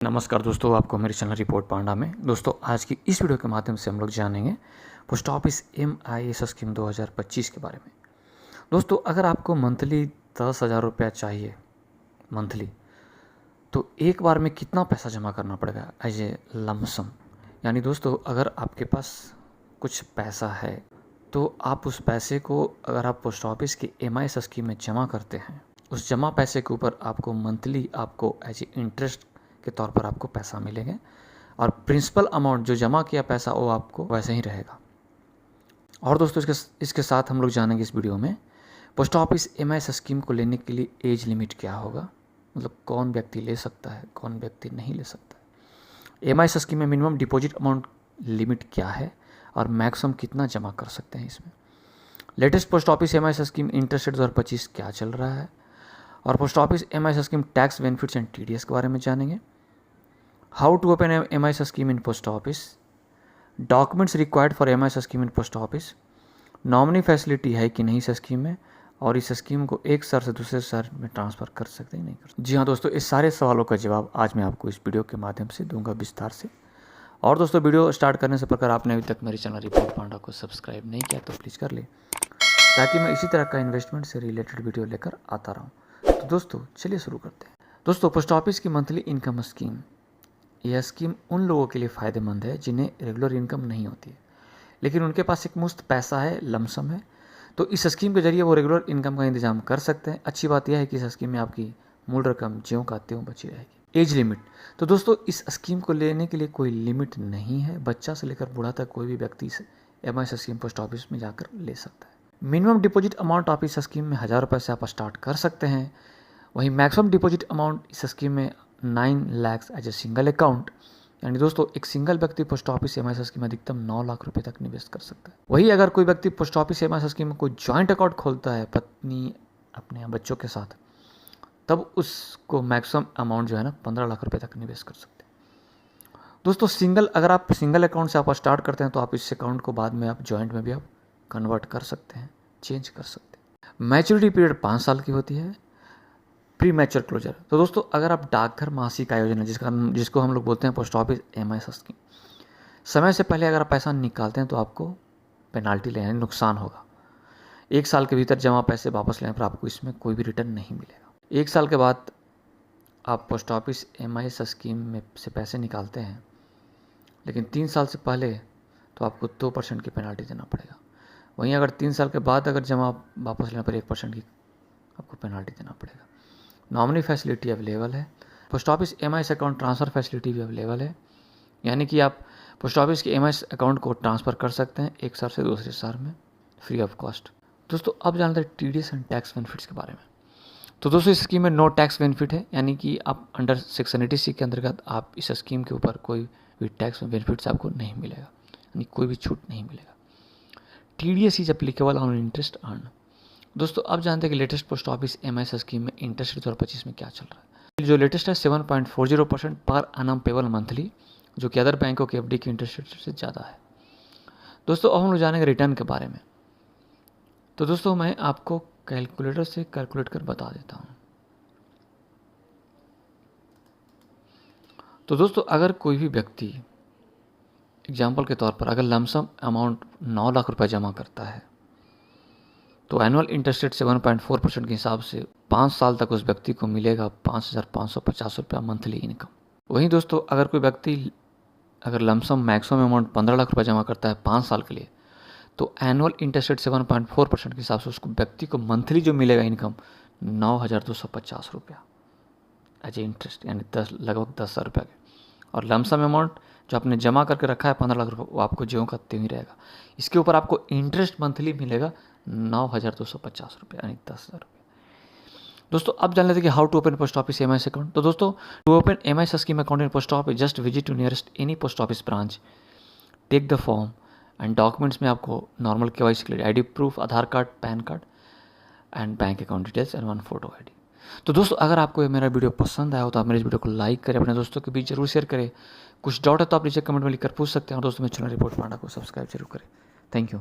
नमस्कार दोस्तों, आपको मेरे चैनल रिपोर्ट पांडा में। दोस्तों, आज की इस वीडियो के माध्यम से हम लोग जानेंगे पोस्ट ऑफिस MIS स्कीम 2025 के बारे में। दोस्तों, अगर आपको मंथली 10,000 रुपया चाहिए मंथली, तो एक बार में कितना पैसा जमा करना पड़ेगा एज ए लमसम। यानी दोस्तों, अगर आपके पास कुछ पैसा है तो आप उस पैसे को अगर आप पोस्ट ऑफिस की MIS स्कीम में जमा करते हैं, उस जमा पैसे के ऊपर आपको मंथली आपको एज ए इंटरेस्ट के तौर पर आपको पैसा मिलेगा और प्रिंसिपल अमाउंट जो जमा किया पैसा वो आपको वैसे ही रहेगा। और दोस्तों, इसके साथ हम लोग जानेंगे इस वीडियो में पोस्ट ऑफिस MIS स्कीम को लेने के लिए एज लिमिट क्या होगा, मतलब कौन व्यक्ति ले सकता है, कौन व्यक्ति नहीं ले सकता है। MIS स्कीम में मिनिमम डिपॉजिट अमाउंट लिमिट क्या है और मैक्सिमम कितना जमा कर सकते हैं इसमें। Latest post office MIS scheme interest rate 2025 क्या चल रहा है और post office MIS scheme tax benefits and TDS के बारे में जानेंगे। How to open MIS scheme in post office, documents required for MIS scheme in post office, nominee facility है कि नहीं इस स्कीम में, और इस स्कीम को एक शहर से दूसरे शहर में ट्रांसफ़र कर सकते हैं नहीं कर सकते। जी हाँ दोस्तों, इस सारे सवालों का जवाब आज मैं आपको इस वीडियो के माध्यम से दूंगा विस्तार से। और दोस्तों, वीडियो स्टार्ट करने से पहले आपने अभी तक मेरे चैनल रिपोर्ट पांडा को सब्सक्राइब नहीं किया तो प्लीज़ कर ले, ताकि मैं इसी तरह का इन्वेस्टमेंट से रिलेटेड वीडियो लेकर आता रहूँ। तो दोस्तों, चलिए शुरू करते हैं। दोस्तों, पोस्ट ऑफिस की मंथली इनकम स्कीम, यह स्कीम उन लोगों के लिए फ़ायदेमंद है जिन्हें रेगुलर इनकम नहीं होती है, लेकिन उनके पास एक मुफ्त पैसा है, लमसम है। तो इस स्कीम के जरिए वो रेगुलर इनकम का इंतजाम कर सकते हैं। अच्छी बात यह है कि इस स्कीम में आपकी मूल रकम ज्यों का त्यों बची रहेगी। एज लिमिट, तो दोस्तों इस स्कीम को लेने के लिए कोई लिमिट नहीं है। बच्चा से लेकर बूढ़ा तक कोई भी व्यक्ति इस MIS स्कीम पोस्ट ऑफिस में जाकर ले सकता है। मिनिमम डिपॉजिट अमाउंट आप इस स्कीम में 1000 रुपये से आप स्टार्ट कर सकते हैं। वहीं मैक्सिमम डिपॉजिट अमाउंट इस स्कीम में 9 lakh as a single account, यानी दोस्तों एक सिंगल व्यक्ति पोस्ट ऑफिस MIS स्कीम में अधिकतम 9 लाख रुपए तक निवेश कर सकता है। वहीं अगर कोई व्यक्ति पोस्ट ऑफिस MIS स्कीम में कोई जॉइंट अकाउंट खोलता है पत्नी अपने बच्चों के साथ, तब उसको मैक्सिमम अमाउंट जो है ना 15 लाख रुपए तक निवेश कर सकते हैं। दोस्तों, अगर आप सिंगल अकाउंट से आप स्टार्ट करते हैं तो आप इस अकाउंट को बाद में आप जॉइंट में भी आप कन्वर्ट कर सकते हैं, चेंज कर सकते हैं। मैच्योरिटी पीरियड 5 साल की होती है। प्री मैच्योर क्लोजर, तो दोस्तों अगर आप डाकघर मासिक आय योजना जिसको हम लोग बोलते हैं पोस्ट ऑफिस MIS स्कीम, समय से पहले अगर आप पैसा निकालते हैं तो आपको पेनाल्टी लेने नुकसान होगा। 1 साल के भीतर जमा पैसे वापस लेने पर आपको इसमें कोई भी रिटर्न नहीं मिलेगा। 1 साल के बाद आप पोस्ट ऑफिस MIS स्कीम में से पैसे निकालते हैं, लेकिन 3 साल से पहले तो आपको 2% की पेनाल्टी देना पड़ेगा। वहीं अगर 3 साल के बाद अगर जमा वापस लेने पर 1% की आपको पेनाल्टी देना पड़ेगा। नॉमिनी फैसिलिटी अवेलेबल है। Post office MIS account transfer facility भी अवेलेबल है, यानी कि आप पोस्ट ऑफिस के MIS अकाउंट को ट्रांसफ़र कर सकते हैं एक शहर से दूसरे शहर में फ्री ऑफ कॉस्ट। दोस्तों, अब जानते हैं TDS एंड टैक्स बेनिफिट्स के बारे में। तो दोस्तों, इस स्कीम में नो टैक्स बेनिफिट है, यानी कि आप अंडर सेक्शन 86 के अंतर्गत आप इस स्कीम के ऊपर कोई भी टैक्स बेनिफिट्स आपको नहीं मिलेगा, यानी कोई भी छूट नहीं मिलेगा। TDS is applicable on interest earn. दोस्तों, अब जानते हैं कि latest post office MIS scheme में इंटरेस्ट रेट 2025 में क्या चल रहा है। जो लेटेस्ट है 7.40% पर एनम पेबल मंथली, जो कि अदर बैंकों के FD की इंटरेस्ट रेट से ज़्यादा है। दोस्तों, अब हम लोग जानेंगे रिटर्न के बारे में। तो दोस्तों, मैं आपको कैलकुलेटर से कैलकुलेट कर बता देता हूँ। तो दोस्तों, अगर कोई भी व्यक्ति एग्जाम्पल के तौर पर अगर लमसम अमाउंट 9 लाख रुपये जमा करता है, तो एनुअल इंटरेस्ट रेट 7.4% के हिसाब से 5 साल तक उस व्यक्ति को मिलेगा 5,550 रुपया मंथली इनकम। वहीं दोस्तों, अगर कोई व्यक्ति अगर लमसम मैक्सिमम अमाउंट 15 लाख रुपया जमा करता है 5 साल के लिए, तो एनुअल इंटरेस्ट रेट 7.4% के हिसाब से उसको व्यक्ति को मंथली जो मिलेगा इनकम 9,250 रुपया एज ए इंटरेस्ट, यानी लगभग 10,000 रुपया के। और लमसम अमाउंट जो आपने जमा करके रखा है 15 लाख रुपये, वो आपको ज्यों का त्यों ही रहेगा। इसके ऊपर आपको इंटरेस्ट मंथली मिलेगा 9,250 रुपये, यानी 10,000 रुपये। दोस्तों, अब जान लेते हैं कि how to open post office MIS account. तो दोस्तों, to open MIS scheme account in post office just visit to nearest any post office branch, take the form and documents में आपको नॉर्मल KYC के लिए ID proof, Aadhaar card, PAN card and bank account details and 1 photo ID। तो दोस्तों, अगर आपको मेरा video पसंद आया हो तो आप मेरे इस वीडियो को लाइक करें, अपने दोस्तों के बीच जरूर शेयर करें। कुछ डाउट है तो आप नीचे कमेंट में लिखकर पूछ सकते हैं। और दोस्तों, मेरे चैनल रिपोर्ट पांडा को सब्सक्राइब जरूर करें। Thank you.